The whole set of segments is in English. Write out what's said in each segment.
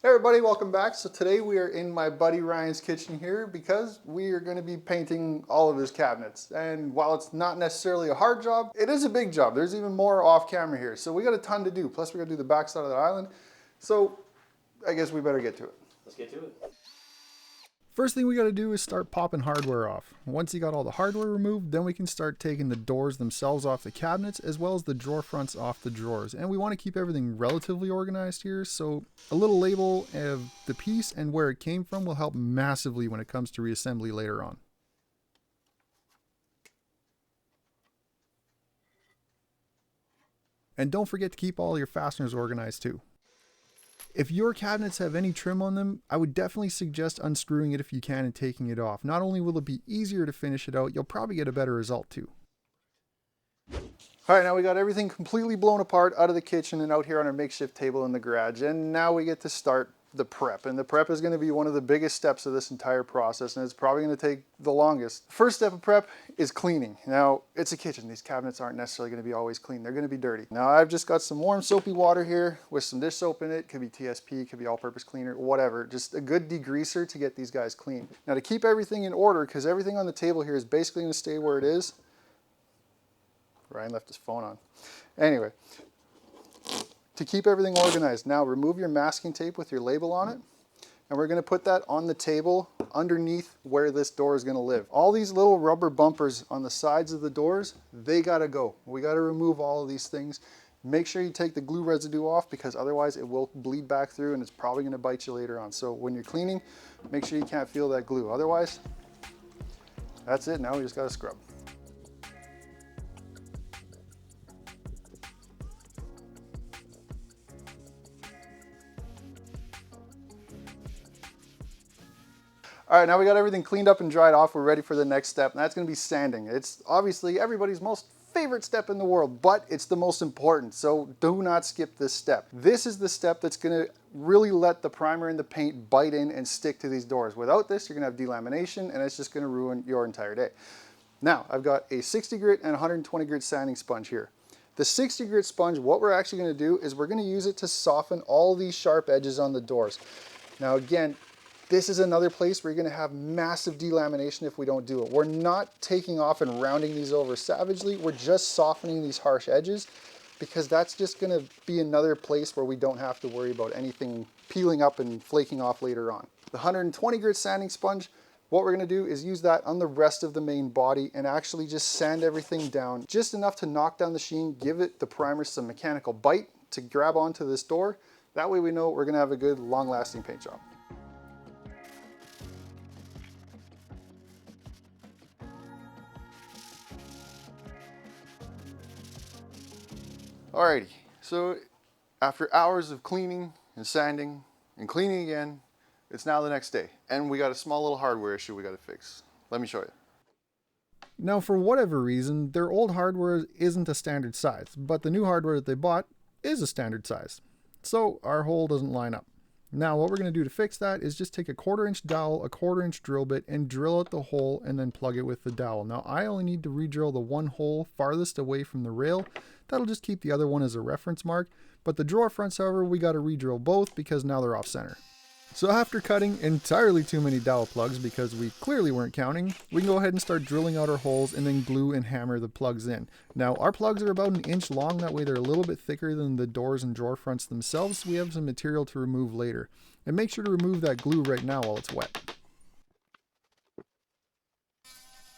Hey everybody, welcome back. So today we are in my buddy Ryan's kitchen here because we are going to be painting all of his cabinets. And while it's not necessarily a hard job, it is a big job. There's even more off camera here. So we got a ton to do. Plus we got to do the back side of the island. So I guess we better get to it. Let's get to it. First thing we got to do is start popping hardware off. Once you got all the hardware removed, then we can start taking the doors themselves off the cabinets as well as the drawer fronts off the drawers. And we want to keep everything relatively organized here, so a little label of the piece and where it came from will help massively when it comes to reassembly later on. And don't forget to keep all your fasteners organized too. If your cabinets have any trim on them, I would definitely suggest unscrewing it if you can and taking it off. Not only will it be easier to finish it out, you'll probably get a better result too. All right, now we got everything completely blown apart out of the kitchen and out here on our makeshift table in the garage. And now we get to start the prep. And the prep is going to be one of the biggest steps of this entire process, and it's probably going to take the longest. First step of prep is cleaning. Now, it's a kitchen. These cabinets aren't necessarily going to be always clean. They're going to be dirty. Now, I've just got some warm soapy water here with some dish soap in it. Could be TSP, could be all-purpose cleaner, whatever. Just a good degreaser to get these guys clean. Now, to keep everything in order, because everything on the table here is basically going to stay where it is. Ryan left his phone on. Anyway, to keep everything organized, now remove your masking tape with your label on it, and we're going to put that on the table underneath where this door is going to live. All these little rubber bumpers on the sides of the doors, they got to go. We got to remove all of these things. Make sure you take the glue residue off, because otherwise it will bleed back through and it's probably going to bite you later on. So when you're cleaning, make sure you can't feel that glue. Otherwise, that's it. Now we just got to scrub. All right, now we got everything cleaned up and dried off. We're ready for the next step, and that's going to be sanding. It's obviously everybody's most favorite step in the world, but it's the most important, so do not skip this step. This is the step that's going to really let the primer and the paint bite in and stick to these doors. Without this, you're going to have delamination, and it's just going to ruin your entire day. Now, I've got a 60 grit and 120 grit sanding sponge here. The 60 grit sponge, what we're actually going to do is we're going to use it to soften all these sharp edges on the doors. Now again, this is another place where you're going to have massive delamination if we don't do it. We're not taking off and rounding these over savagely. We're just softening these harsh edges, because that's just going to be another place where we don't have to worry about anything peeling up and flaking off later on. The 120 grit sanding sponge, what we're going to do is use that on the rest of the main body and actually just sand everything down just enough to knock down the sheen, give it the primer some mechanical bite to grab onto this door. That way we know we're going to have a good long-lasting paint job. Alrighty, so after hours of cleaning and sanding and cleaning again, it's now the next day, and we got a small little hardware issue we got to fix. Let me show you. Now, for whatever reason, their old hardware isn't a standard size, but the new hardware that they bought is a standard size. So our hole doesn't line up. Now what we're going to do to fix that is just take a 1/4 inch dowel, a 1/4 inch drill bit, and drill out the hole and then plug it with the dowel. Now I only need to re-drill the one hole farthest away from the rail. That'll just keep the other one as a reference mark. But the drawer fronts, however, we got to re-drill both because now they're off center. So after cutting entirely too many dowel plugs, because we clearly weren't counting, we can go ahead and start drilling out our holes and then glue and hammer the plugs in. Now our plugs are about 1 inch long, that way they're a little bit thicker than the doors and drawer fronts themselves, so we have some material to remove later. And make sure to remove that glue right now while it's wet.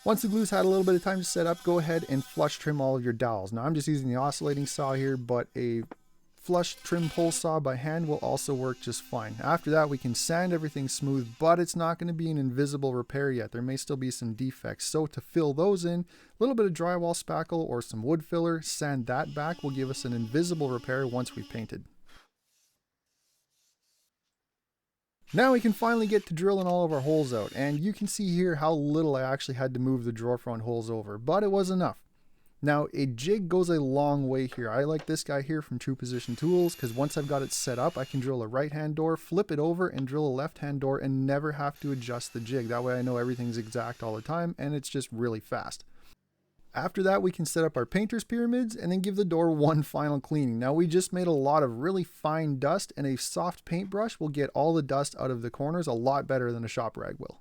Once the glue's had a little bit of time to set up, go ahead and flush trim all of your dowels. Now I'm just using the oscillating saw here, but a flush trim hole saw by hand will also work just fine. After that, we can sand everything smooth, but it's not going to be an invisible repair yet. There may still be some defects. So to fill those in, a little bit of drywall spackle or some wood filler, sand that back will give us an invisible repair once we've painted. Now we can finally get to drilling all of our holes out, and you can see here how little I actually had to move the drawer front holes over, but it was enough. Now a jig goes a long way here. I like this guy here from True Position Tools, because once I've got it set up, I can drill a right hand door, flip it over, and drill a left hand door and never have to adjust the jig. That way I know everything's exact all the time and it's just really fast. After that, we can set up our painter's pyramids and then give the door one final cleaning. Now, we just made a lot of really fine dust, and a soft paintbrush will get all the dust out of the corners a lot better than a shop rag will.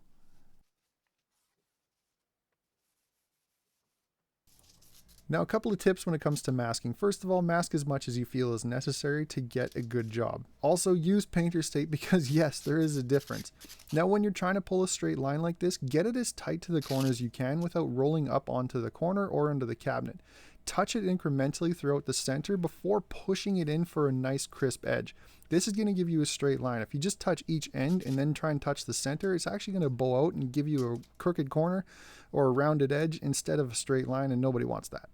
Now, a couple of tips when it comes to masking. First of all, mask as much as you feel is necessary to get a good job. Also, use painter's tape because yes, there is a difference. Now, when you're trying to pull a straight line like this, get it as tight to the corner as you can without rolling up onto the corner or into the cabinet. Touch it incrementally throughout the center before pushing it in for a nice crisp edge. This is going to give you a straight line. If you just touch each end and then try and touch the center, it's actually going to bow out and give you a crooked corner or a rounded edge instead of a straight line, and nobody wants that.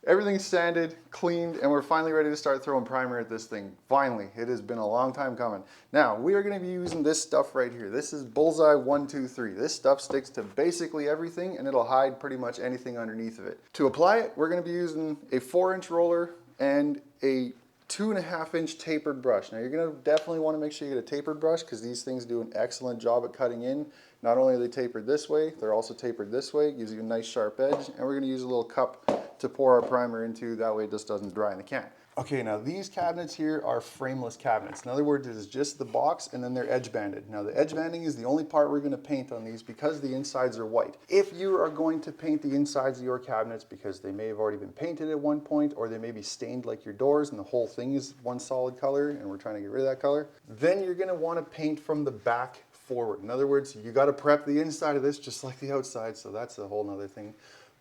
Everything's sanded, cleaned, and we're finally ready to start throwing primer at this thing. Finally, it has been a long time coming. Now, we are going to be using this stuff right here. This is Bullseye 123. This stuff sticks to basically everything, and it'll hide pretty much anything underneath of it. To apply it, we're going to be using a 4-inch roller and a 2.5-inch tapered brush. Now, you're going to definitely want to make sure you get a tapered brush because these things do an excellent job at cutting in. Not only are they tapered this way, they're also tapered this way. It gives you a nice sharp edge, and we're going to use a little cup to pour our primer into, that way it just doesn't dry in the can. Okay, now these cabinets here are frameless cabinets. In other words, it is just the box and then they're edge banded. Now the edge banding is the only part we're going to paint on these because the insides are white. If you are going to paint the insides of your cabinets because they may have already been painted at one point or they may be stained like your doors and the whole thing is one solid color and we're trying to get rid of that color, then you're going to want to paint from the back forward. In other words, you got to prep the inside of this just like the outside, so that's a whole nother thing.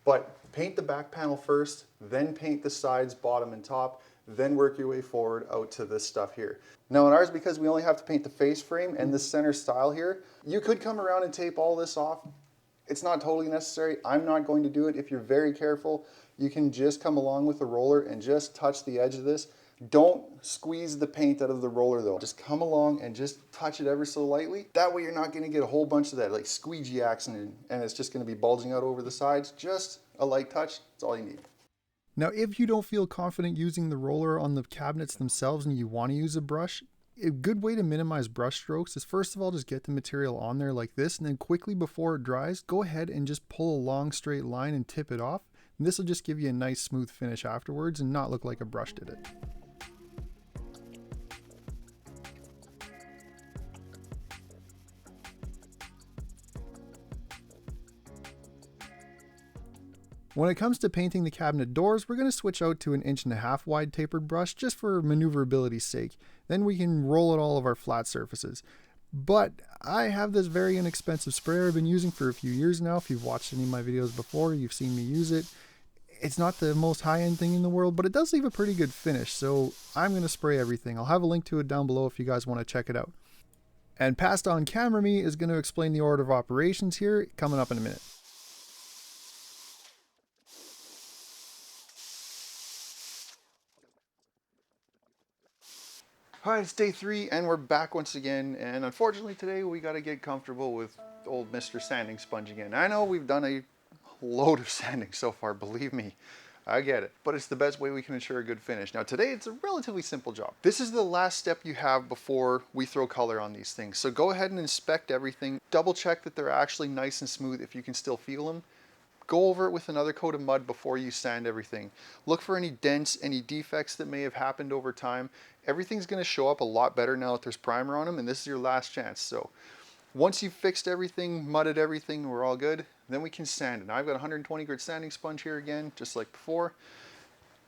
But paint the back panel first, then paint the sides, bottom and top, then work your way forward out to this stuff here. Now in ours, because we only have to paint the face frame and the center style here, you could come around and tape all this off. It's not totally necessary. I'm not going to do it. If you're very careful, you can just come along with the roller and just touch the edge of this. Don't squeeze the paint out of the roller though. Just come along and just touch it ever so lightly. That way you're not going to get a whole bunch of that like squeegee action and it's just going to be bulging out over the sides. Just a light touch, that's all you need. Now, if you don't feel confident using the roller on the cabinets themselves and you want to use a brush, a good way to minimize brush strokes is first of all just get the material on there like this, and then quickly before it dries, go ahead and just pull a long straight line and tip it off. And this will just give you a nice smooth finish afterwards and not look like a brush did it. When it comes to painting the cabinet doors, we're going to switch out to an 1.5 inch wide tapered brush just for maneuverability's sake. Then we can roll at all of our flat surfaces. But I have this very inexpensive sprayer I've been using for a few years now. If you've watched any of my videos before, you've seen me use it. It's not the most high-end thing in the world, but it does leave a pretty good finish. So I'm going to spray everything. I'll have a link to it down below if you guys want to check it out. And Passed On Camera Me is going to explain the order of operations here, coming up in a minute. All right, it's day 3 and we're back once again, and unfortunately today we got to get comfortable with old Mr. Sanding Sponge again. I know we've done a load of sanding so far, believe me, I get it, but it's the best way we can ensure a good finish. Now today it's a relatively simple job. This is the last step you have before we throw color on these things, so go ahead and inspect everything, double check that they're actually nice and smooth if you can still feel them. Go over it with another coat of mud before you sand everything. Look for any dents, any defects that may have happened over time. Everything's going to show up a lot better now that there's primer on them, and this is your last chance. So once you've fixed everything, mudded everything, we're all good, then we can sand it. Now I've got 120 grit sanding sponge here again, just like before,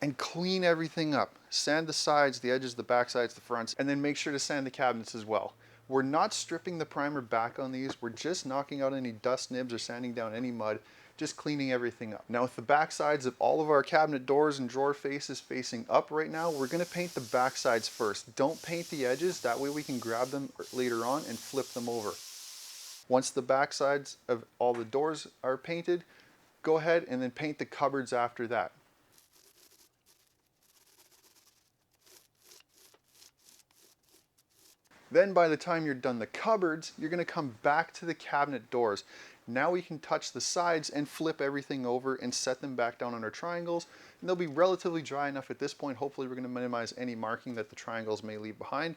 and clean everything up. Sand the sides, the edges, the back sides, the fronts, and then make sure to sand the cabinets as well. We're not stripping the primer back on these, we're just knocking out any dust nibs or sanding down any mud, just cleaning everything up. Now with the back sides of all of our cabinet doors and drawer faces facing up right now, we're gonna paint the back sides first. Don't paint the edges, that way we can grab them later on and flip them over. Once the back sides of all the doors are painted, go ahead and then paint the cupboards after that. Then by the time you're done the cupboards, you're gonna come back to the cabinet doors. Now we can touch the sides and flip everything over and set them back down on our triangles. And they'll be relatively dry enough at this point. Hopefully we're going to minimize any marking that the triangles may leave behind.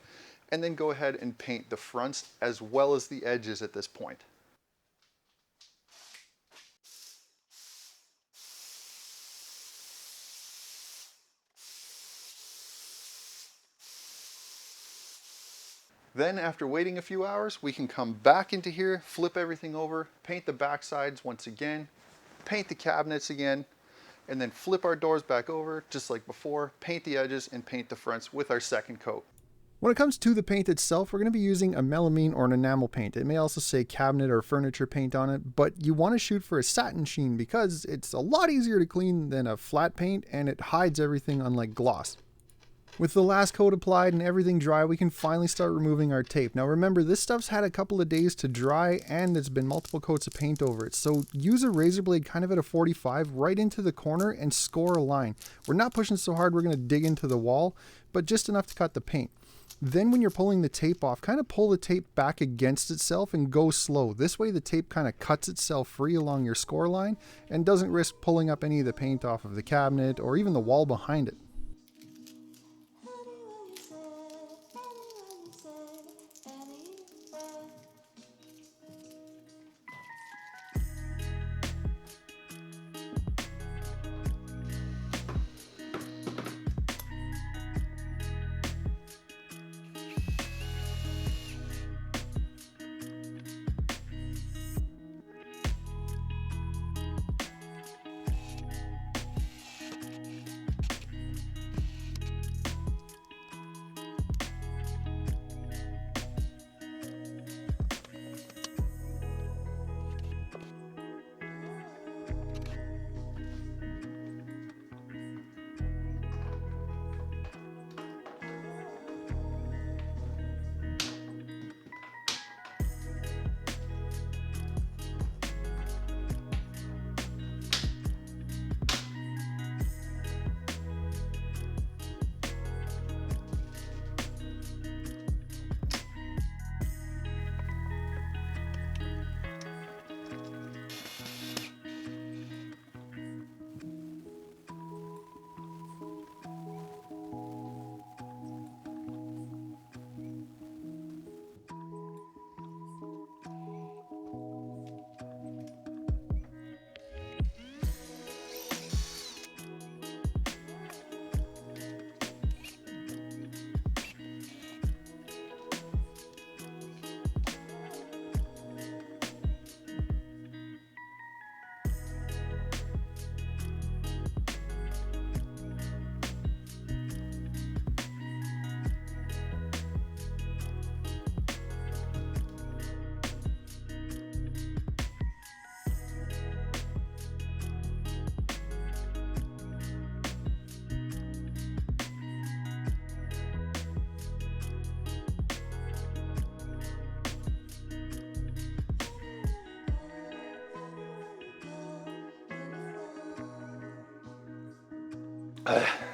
And then go ahead and paint the fronts as well as the edges at this point. Then after waiting a few hours, we can come back into here, flip everything over, paint the back sides once again, paint the cabinets again, and then flip our doors back over just like before, paint the edges and paint the fronts with our second coat. When it comes to the paint itself, we're going to be using a melamine or an enamel paint. It may also say cabinet or furniture paint on it, but you want to shoot for a satin sheen because it's a lot easier to clean than a flat paint and it hides everything unlike gloss. With the last coat applied and everything dry, we can finally start removing our tape. Now remember, this stuff's had a couple of days to dry and there's been multiple coats of paint over it. So use a razor blade kind of at a 45 right into the corner and score a line. We're not pushing so hard we're going to dig into the wall, but just enough to cut the paint. Then when you're pulling the tape off, kind of pull the tape back against itself and go slow. This way the tape kind of cuts itself free along your score line and doesn't risk pulling up any of the paint off of the cabinet or even the wall behind it.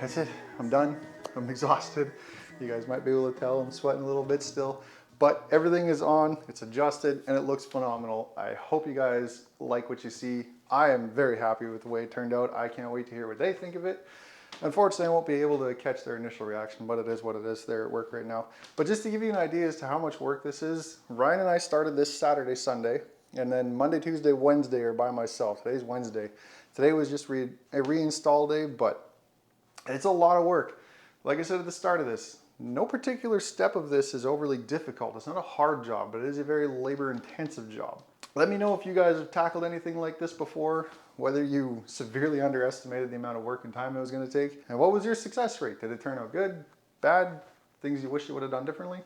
That's it. I'm done. I'm exhausted. You guys might be able to tell I'm sweating a little bit still, but everything is on, it's adjusted, and it looks phenomenal. I hope you guys like what you see. I am very happy with the way it turned out. I can't wait to hear what they think of it. Unfortunately, I won't be able to catch their initial reaction, but it is what it is. They're at work right now. But just to give you an idea as to how much work this is, Ryan and I started this Saturday, Sunday, and then Monday, Tuesday, Wednesday are by myself. Today's Wednesday. Today was just a reinstall day, but it's a lot of work. Like I said at the start of this, no particular step of this is overly difficult. It's not a hard job, but it is a very labor-intensive job. Let me know if you guys have tackled anything like this before, whether you severely underestimated the amount of work and time it was going to take, and what was your success rate? Did it turn out good, bad, things you wish you would have done differently?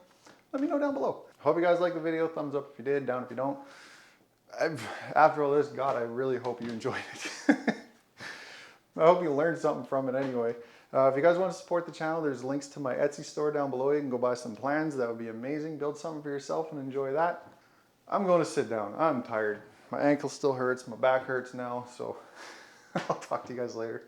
Let me know down below. Hope you guys liked the video. Thumbs up if you did, down if you don't. After all this, God, I really hope you enjoyed it. I hope you learned something from it anyway. If you guys want to support the channel, there's links to my Etsy store down below. You can go buy some plans. That would be amazing. Build something for yourself and enjoy that. I'm going to sit down. I'm tired. My ankle still hurts. My back hurts now. So I'll talk to you guys later.